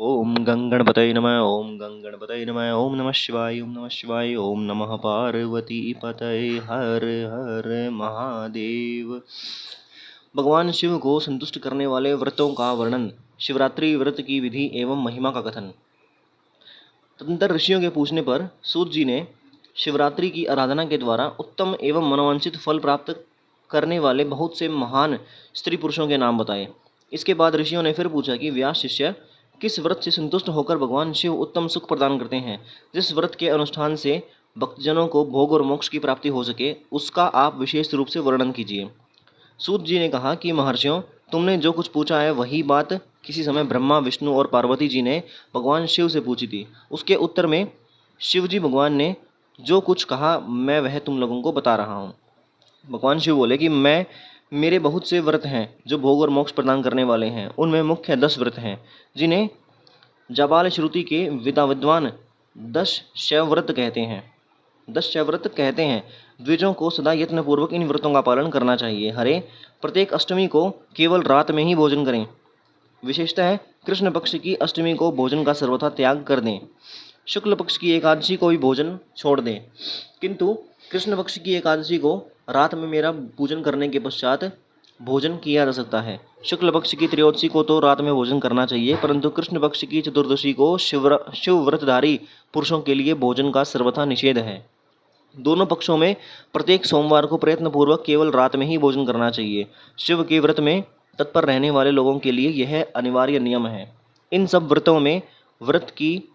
ओम गंगणपतये नमः। ओम गंगणपतये नमः। ओम नमः शिवाय। ओम नमः शिवाय। ओम नमः पार्वती पतये। हर हर महादेव। भगवान शिव को संतुष्ट करने वाले व्रतों का वर्णन, शिवरात्रि व्रत की विधि एवं महिमा का कथन। तदंतर ऋषियों के पूछने पर सूत जी ने शिवरात्रि की आराधना के द्वारा उत्तम एवं मनोवांछित फल प्राप्त करने वाले बहुत से महान स्त्री पुरुषों के नाम बताए। इसके बाद ऋषियों ने फिर पूछा कि व्यास शिष्य, किस व्रत से संतुष्ट होकर भगवान शिव उत्तम सुख प्रदान करते हैं? जिस व्रत के अनुष्ठान से भक्तजनों को भोग और मोक्ष की प्राप्ति हो सके, उसका आप विशेष रूप से वर्णन कीजिए। सूत जी ने कहा कि महर्षियों, तुमने जो कुछ पूछा है वही बात किसी समय ब्रह्मा, विष्णु और पार्वती जी ने भगवान शिव से पूछी थी। उसके उत्तर में शिव जी भगवान ने जो कुछ कहा मैं वह तुम लोगों को बता रहा हूँ। भगवान शिव बोले कि मेरे बहुत से व्रत हैं जो भोग और मोक्ष प्रदान करने वाले हैं। उनमें मुख्य 10 व्रत हैं जिन्हें जाबाल श्रुति के विद्वान 10 शैव व्रत कहते हैं। 10 शैव व्रत कहते हैं। द्विजों को सदा यत्नपूर्वक इन व्रतों का पालन करना चाहिए। हरे प्रत्येक अष्टमी को केवल रात में ही भोजन करें। विशेषतः कृष्ण पक्ष की अष्टमी को भोजन का सर्वथा त्याग कर दें। शुक्ल पक्ष की एकादशी को भी भोजन छोड़ दें, किंतु कृष्ण पक्ष की एकादशी को रात में मेरा पूजन करने के पश्चात भोजन किया जा सकता है। शुक्ल पक्ष की त्रयोदशी को तो रात में भोजन करना चाहिए, परंतु कृष्ण पक्ष की चतुर्दशी को शिव व्रतधारी पुरुषों के लिए भोजन का सर्वथा निषेध है। दोनों पक्षों में प्रत्येक सोमवार को प्रयत्नपूर्वक केवल रात में ही भोजन करना चाहिए। शिव के व्रत में तत्पर रहने वाले लोगों के लिए यह अनिवार्य नियम है। इन सब व्रतों में व्रत की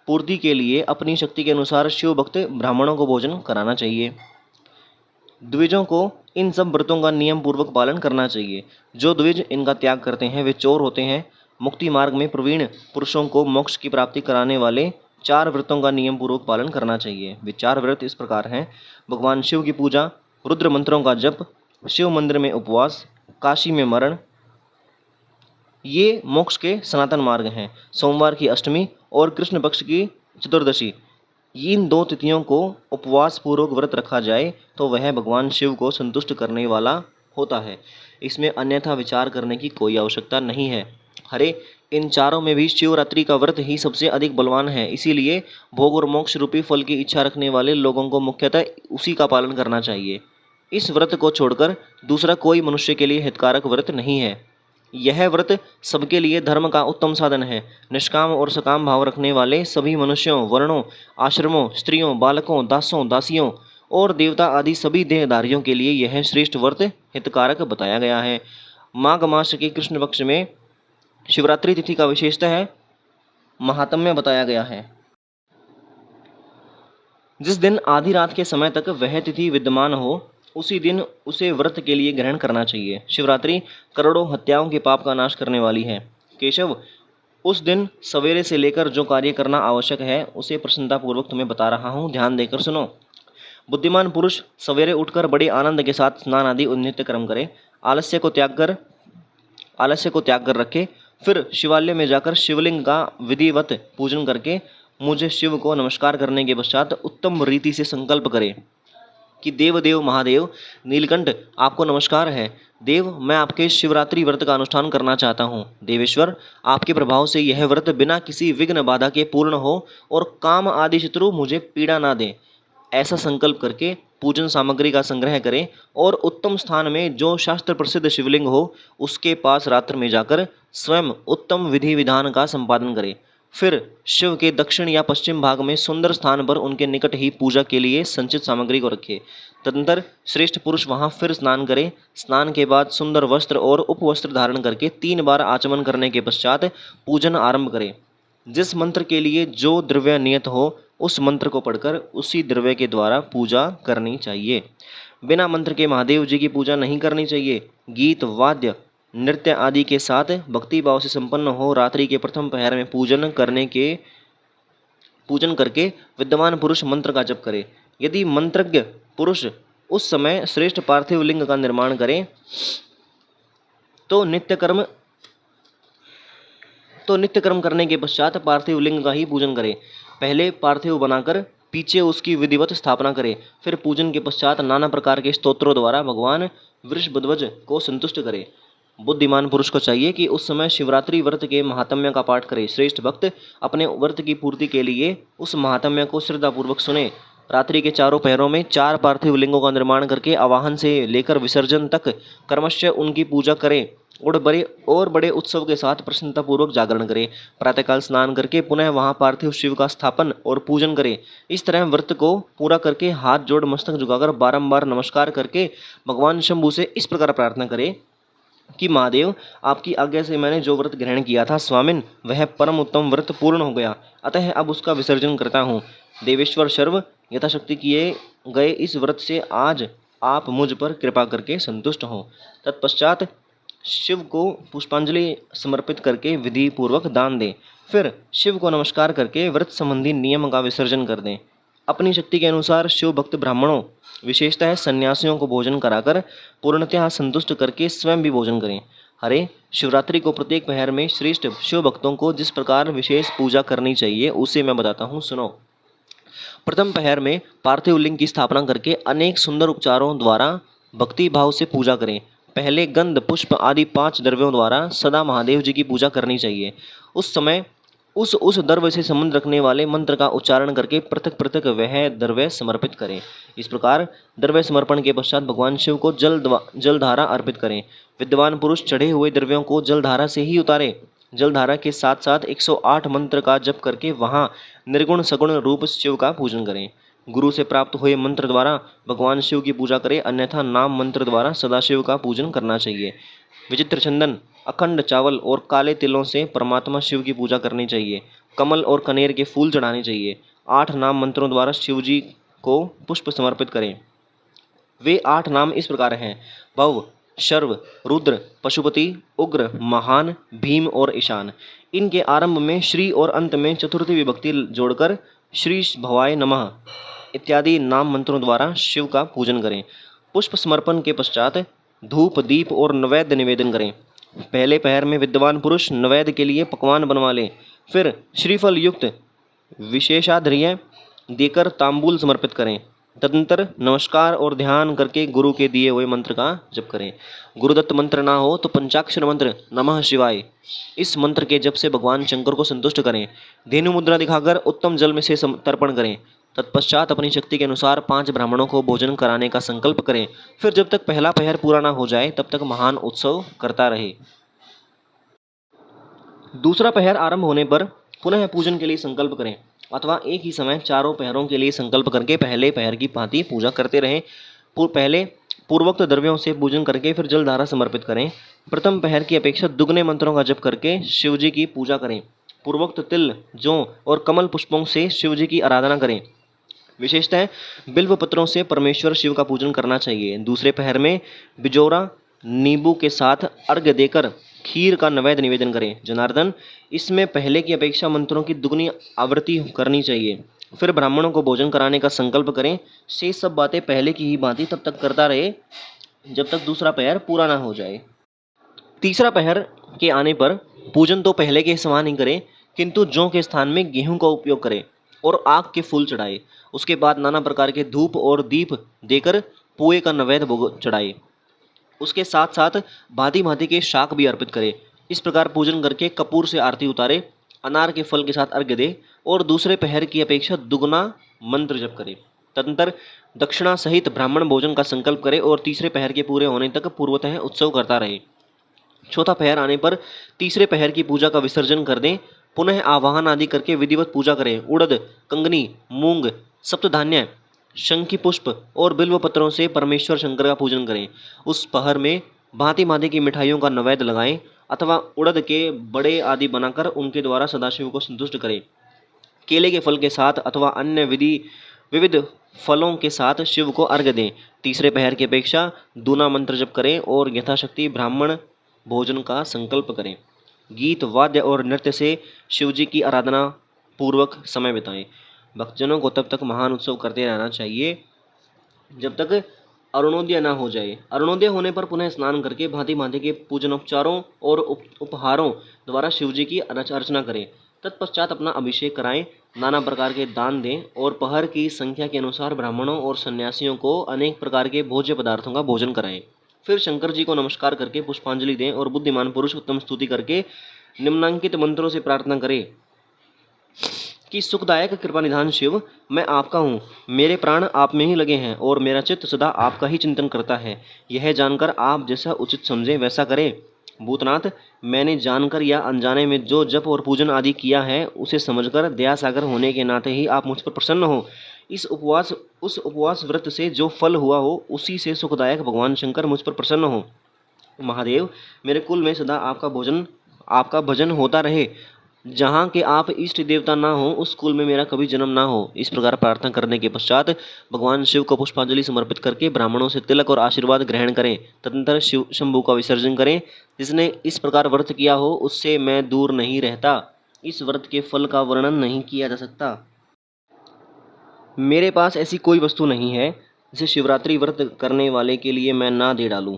पूर्ति के लिए अपनी शक्ति के अनुसार शिव भक्त ब्राह्मणों को भोजन कराना चाहिए। द्विजों को इन सब व्रतों का नियम पूर्वक पालन करना चाहिए। जो द्विज इनका त्याग करते हैं वे चोर होते हैं। मुक्ति मार्ग में प्रवीण पुरुषों को मोक्ष की प्राप्ति कराने वाले 4 व्रतों का नियम पूर्वक पालन करना चाहिए। वे 4 व्रत इस प्रकार हैं: भगवान शिव की पूजा, रुद्र मंत्रों का जप, शिव मंदिर में उपवास, काशी में मरण, ये मोक्ष के सनातन मार्ग हैं। सोमवार की अष्टमी और कृष्ण पक्ष की चतुर्दशी, इन 2 तिथियों को उपवास पूर्वक व्रत रखा जाए तो वह भगवान शिव को संतुष्ट करने वाला होता है। इसमें अन्यथा विचार करने की कोई आवश्यकता नहीं है। हरे इन चारों में भी शिवरात्रि का व्रत ही सबसे अधिक बलवान है। इसीलिए भोग और मोक्ष रूपी फल की इच्छा रखने वाले लोगों को मुख्यतः उसी का पालन करना चाहिए। इस व्रत को छोड़कर दूसरा कोई मनुष्य के लिए हितकारक व्रत नहीं है। यह व्रत सबके लिए धर्म का उत्तम साधन है। निष्काम और सकाम भाव रखने वाले सभी मनुष्यों, वर्णों, आश्रमों, स्त्रियों, बालकों, दासों, दासियों और देवता आदि सभी देहधारियों के लिए यह श्रेष्ठ व्रत हितकारक बताया गया है। माघ मास के कृष्ण पक्ष में शिवरात्रि तिथि का विशेषतः महात्म्य बताया गया है। जिस दिन आधी रात के समय तक वह तिथि विद्यमान हो, उसी दिन उसे व्रत के लिए ग्रहण करना चाहिए। शिवरात्रि करोड़ों हत्याओं के पाप का नाश करने वाली है। केशव, उस दिन सवेरे से लेकर जो कार्य करना आवश्यक है उसे प्रसन्नतापूर्वक तुम्हें बता रहा हूँ, ध्यान देकर सुनो। बुद्धिमान पुरुष सवेरे उठकर बड़े आनंद के साथ स्नान आदि नित्य कर्म करे। आलस्य को त्याग कर रखे। फिर शिवालय में जाकर शिवलिंग का विधिवत पूजन करके मुझे शिव को नमस्कार करने के पश्चात उत्तम रीति से संकल्प करे कि देवदेव महादेव नीलकंठ, आपको नमस्कार है। देव, मैं आपके शिवरात्रि व्रत का अनुष्ठान करना चाहता हूँ। देवेश्वर, आपके प्रभाव से यह व्रत बिना किसी विघ्न बाधा के पूर्ण हो और काम आदि शत्रु मुझे पीड़ा ना दे। ऐसा संकल्प करके पूजन सामग्री का संग्रह करें और उत्तम स्थान में जो शास्त्र प्रसिद्ध शिवलिंग हो उसके पास रात्र में जाकर स्वयं उत्तम विधि विधान का संपादन करें। फिर शिव के दक्षिण या पश्चिम भाग में सुंदर स्थान पर उनके निकट ही पूजा के लिए संचित सामग्री को रखे। तदनंतर श्रेष्ठ पुरुष वहां फिर स्नान करे। स्नान के बाद सुंदर वस्त्र और उपवस्त्र धारण करके 3 बार आचमन करने के पश्चात पूजन आरंभ करे। जिस मंत्र के लिए जो द्रव्य नियत हो उस मंत्र को पढ़कर उसी द्रव्य के द्वारा पूजा करनी चाहिए। बिना मंत्र के महादेव जी की पूजा नहीं करनी चाहिए। गीत, वाद्य, नृत्य आदि के साथ भक्ति भाव से संपन्न हो रात्रि के प्रथम पहर में पूजन करके विद्वान पुरुष मंत्र का जप करे। यदि मंत्रज्ञ पुरुष उस समय श्रेष्ठ पार्थिव लिंग का निर्माण करे तो नित्य कर्म करने के पश्चात पार्थिव लिंग का ही पूजन करे। पहले पार्थिव बनाकर पीछे उसकी विधिवत स्थापना करे। फिर पूजन के पश्चात नाना प्रकार के स्तोत्रों द्वारा भगवान वृषभध्वज को संतुष्ट करे। बुद्धिमान पुरुष को चाहिए कि उस समय शिवरात्रि व्रत के महात्म्य का पाठ करे। श्रेष्ठ भक्त अपने व्रत की पूर्ति के लिए उस महात्म्य को श्रद्धापूर्वक सुने। रात्रि के चारों पहरों में 4 पार्थिव लिंगों का निर्माण करके आवाहन से लेकर विसर्जन तक क्रमशः उनकी पूजा करें और बड़े उत्सव के साथ प्रसन्नतापूर्वक जागरण करें। प्रातःकाल स्नान करके पुनः वहां पार्थिव शिव का स्थापन और पूजन करें। इस तरह व्रत को पूरा करके हाथ जोड़ मस्तक झुकाकर बारंबार नमस्कार करके भगवान शंभु से इस प्रकार प्रार्थना करें कि महादेव, आपकी आज्ञा से मैंने जो व्रत ग्रहण किया था स्वामिन, वह परम उत्तम व्रत पूर्ण हो गया, अतः अब उसका विसर्जन करता हूँ। देवेश्वर सर्व यथाशक्ति किए गए इस व्रत से आज आप मुझ पर कृपा करके संतुष्ट हों। तत्पश्चात शिव को पुष्पांजलि समर्पित करके विधि पूर्वक दान दें। फिर शिव को नमस्कार करके व्रत संबंधी नियम का विसर्जन कर दें। अपनी शक्ति के अनुसार शिव भक्त ब्राह्मणों, विशेषतः सन्यासियों को भोजन कराकर पूर्णतः संतुष्ट करके स्वयं भी भोजन करें। हरे, शिवरात्रि को प्रत्येक पहर में श्रेष्ठ शिव भक्तों को जिस प्रकार विशेष पूजा करनी चाहिए उसे मैं बताता हूँ, सुनो। प्रथम पहर में पार्थिव लिंग की स्थापना करके अनेक सुंदर उपचारों द्वारा भक्ति भाव से पूजा करें। पहले गंध पुष्प आदि 5 द्रव्यों द्वारा सदा महादेव जी की पूजा करनी चाहिए। उस समय उस द्रव्य से संबंध रखने वाले मंत्र का उच्चारण करके पृथक पृथक वह द्रव्य समर्पित करें। इस प्रकार द्रव्य समर्पण के पश्चात भगवान शिव को जलधारा अर्पित करें। विद्वान पुरुष चढ़े हुए द्रव्यों को जलधारा से ही उतारे। जलधारा के साथ साथ 108 मंत्र का जप करके वहां निर्गुण सगुण रूप शिव का पूजन करें। गुरु से प्राप्त हुए मंत्र द्वारा भगवान शिव की पूजा करें, अन्यथा नाम मंत्र द्वारा सदाशिव का पूजन करना चाहिए। विचित्र चंदन, अखंड चावल और काले तिलों से परमात्मा शिव की पूजा करनी चाहिए। कमल और कनेर के फूल चढ़ाने चाहिए। 8 नाम मंत्रों द्वारा शिव जी को पुष्प समर्पित करें। वे 8 नाम इस प्रकार हैं: भव, शर्व, रुद्र, पशुपति, उग्र, महान, भीम और ईशान। इनके आरंभ में श्री और अंत में चतुर्थी विभक्ति जोड़कर श्री भवाय नमः इत्यादि नाम मंत्रों द्वारा शिव का पूजन करें। पुष्प समर्पण के पश्चात धूप, दीप और नैवेद्य निवेदन करें। पहले पहर में विद्वान पुरुष नैवेद्य के लिए पकवान बनवा लें। फिर श्रीफल युक्त विशेषाधर्य देकर तांबूल समर्पित करें। तदनंतर नमस्कार और ध्यान करके गुरु के दिए हुए मंत्र का जप करें। गुरुदत्त मंत्र ना हो तो पंचाक्षर मंत्र नमः शिवाय, इस मंत्र के जप से भगवान शंकर को संतुष्ट करें। धेनु मुद्रा दिखाकर उत्तम जल में से तर्पण करें। तत्पश्चात अपनी शक्ति के अनुसार 5 ब्राह्मणों को भोजन कराने का संकल्प करें। फिर जब तक पहला पहर पूरा ना हो जाए तब तक महान उत्सव करता रहे। दूसरा पहर आरंभ होने पर पुनः पूजन के लिए संकल्प करें, अथवा एक ही समय चारों पहरों के लिए संकल्प करके पहले पहर की भांति पूजा करते रहें। पहले पूर्वोक्त द्रव्यों से पूजन करके फिर जलधारा समर्पित करें। प्रथम पहर की अपेक्षा दुगने मंत्रों का जप करके शिव जी की पूजा करें। पूर्वोक्त तिल, जौ और कमल पुष्पों से शिव जी की आराधना करें। विशेषतः बिल्व पत्रों से परमेश्वर शिव का पूजन करना चाहिए। दूसरे पहर में बिजोरा नींबू के साथ अर्घ्य देकर खीर का नैवेद्य निवेदन करें। जनार्दन, इसमें पहले की अपेक्षा मंत्रों की दुगनी आवृत्ति करनी चाहिए। फिर ब्राह्मणों को भोजन कराने का संकल्प करें। शेष सब बातें पहले की ही भांति तब तक करता रहे जब तक दूसरा पहर पूरा ना हो जाए। तीसरा पहर के आने पर पूजन तो पहले के समान ही करें, किंतु जौ के स्थान में गेहूं का उपयोग करें और आग के फूल चढ़ाए। उसके बाद नाना प्रकार के धूप और दीप देकर पुए का नैवेद्य भोग चढ़ाए। उसके साथ साथ भांति भांति के शाक भी अर्पित करे। इस प्रकार पूजन करके कपूर से आरती उतारे, अनार के फल के साथ अर्घ्य दे और दूसरे पहर की अपेक्षा दुगना मंत्र जप करे। तदंतर दक्षिणा सहित ब्राह्मण भोजन का संकल्प करे और तीसरे पहर के पूरे होने तक पूर्वतः उत्सव करता रहे। चौथा पहर आने पर तीसरे पहर की पूजा का विसर्जन कर दें। पुनः आवाहन आदि करके विधिवत पूजा करें। उड़द, कंगनी, मूंग, सप्तधान्य, शंखी पुष्प और बिल्व पत्रों से परमेश्वर शंकर का पूजन करें। उस पहर में भांति भांति की मिठाइयों का नैवेद्य लगाएं अथवा उड़द के बड़े आदि बनाकर उनके द्वारा सदाशिव को संतुष्ट करें। केले के फल के साथ अथवा अन्य विविध फलों के साथ शिव को अर्घ्य दें। तीसरे पहर की अपेक्षा दूना मंत्र जप करें और यथाशक्ति ब्राह्मण भोजन का संकल्प करें। गीत, वाद्य और नृत्य से शिव जी की आराधना पूर्वक समय बिताएं। भक्तजनों को तब तक महान उत्सव करते रहना चाहिए जब तक अरुणोदय न हो जाए। अरुणोदय होने पर पुनः स्नान करके भांति भांति के पूजनोपचारों और उपहारों द्वारा शिव जी की अर्चना करें। तत्पश्चात अपना अभिषेक कराएं, नाना प्रकार के दान दें और पहर की संख्या के अनुसार ब्राह्मणों और सन्यासियों को अनेक प्रकार के भोज्य पदार्थों का भोजन कराएं। फिर शंकर जी को नमस्कार करके पुष्पांजलि दें और बुद्धिमान पुरुष उत्तम स्तुति करके निम्नांकित मंत्रों से प्रार्थना करें कि सुखदायक कृपा निधान शिव, मैं आपका हूँ, मेरे प्राण आप में ही लगे हैं और मेरा चित्त सदा आपका ही चिंतन करता है। यह जानकर आप जैसा उचित समझें वैसा करें। भूतनाथ, मैंने जानकर या अनजाने में जो जप और पूजन आदि किया है उसे समझकर दया सागर होने के नाते ही आप मुझ पर प्रसन्न हो। उस उपवास व्रत से जो फल हुआ हो उसी से सुखदायक भगवान शंकर मुझ पर प्रसन्न हो। महादेव, मेरे कुल में सदा आपका भजन होता रहे। जहाँ के आप इष्ट देवता ना हो उस कुल में मेरा कभी जन्म ना हो। इस प्रकार प्रार्थना करने के पश्चात भगवान शिव को पुष्पांजलि समर्पित करके ब्राह्मणों से तिलक और आशीर्वाद ग्रहण करें। तदनंतर शिव शंभू का विसर्जन करें। जिसने इस प्रकार व्रत किया हो उससे मैं दूर नहीं रहता। इस व्रत के फल का वर्णन नहीं किया जा सकता। मेरे पास ऐसी कोई वस्तु नहीं है जिसे शिवरात्रि व्रत करने वाले के लिए मैं ना दे डालूं।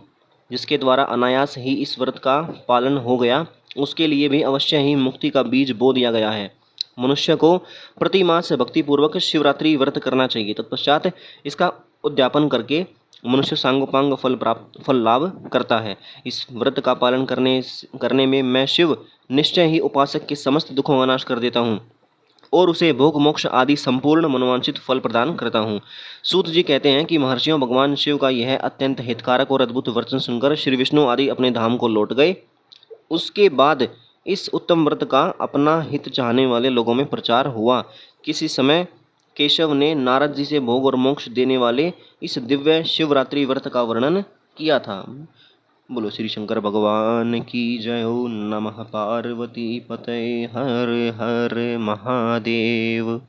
जिसके द्वारा अनायास ही इस व्रत का पालन हो गया उसके लिए भी अवश्य ही मुक्ति का बीज बो दिया गया है। मनुष्य को प्रति मास भक्तिपूर्वक शिवरात्रि व्रत करना चाहिए। तत्पश्चात इसका उद्यापन करके मनुष्य सांगोपांग फल लाभ करता है। इस व्रत का पालन करने में मैं शिव निश्चय ही उपासक के समस्त दुखों का नाश कर देता हूँ और उसे भोग मोक्ष आदि संपूर्ण मनोवांछित फल प्रदान करता हूँ। सूत जी कहते हैं कि महर्षियों भगवान शिव का यह अत्यंत हितकारक और अद्भुत वचन सुनकर श्री विष्णु आदि अपने धाम को लौट गए। उसके बाद इस उत्तम व्रत का अपना हित चाहने वाले लोगों में प्रचार हुआ। किसी समय केशव ने नारद जी से भोग और मोक्ष देने वाले इस दिव्य शिवरात्रि व्रत का वर्णन किया था। बोलो श्री शंकर भगवान की जय हो। नमः पार्वती पतये हर हर महादेव।